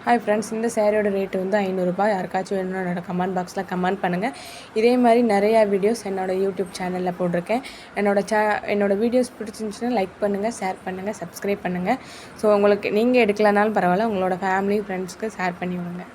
Hi friends, இந்த சேரீயோட rate வந்து 500 ரூபாய். யாருக்காச்சும் வேணும்னா என்னோட கமெண்ட் பாக்ஸில் கமெண்ட் பண்ணுங்கள். இதே மாதிரி நிறையா வீடியோஸ் என்னோடய யூடியூப் சேனலில் போட்டிருக்கேன். என்னோடய வீடியோஸ் பிடிச்சிருந்துச்சுன்னா லைக் பண்ணுங்கள், ஷேர் பண்ணுங்கள், சப்ஸ்கிரைப் பண்ணுங்கள். ஸோ உங்களுக்கு நீங்கள் எடுக்கலனாலும் பரவாயில்ல, உங்களோட ஃபேமிலி ஃப்ரெண்ட்ஸ்க்கு ஷேர் பண்ணி விடுங்க.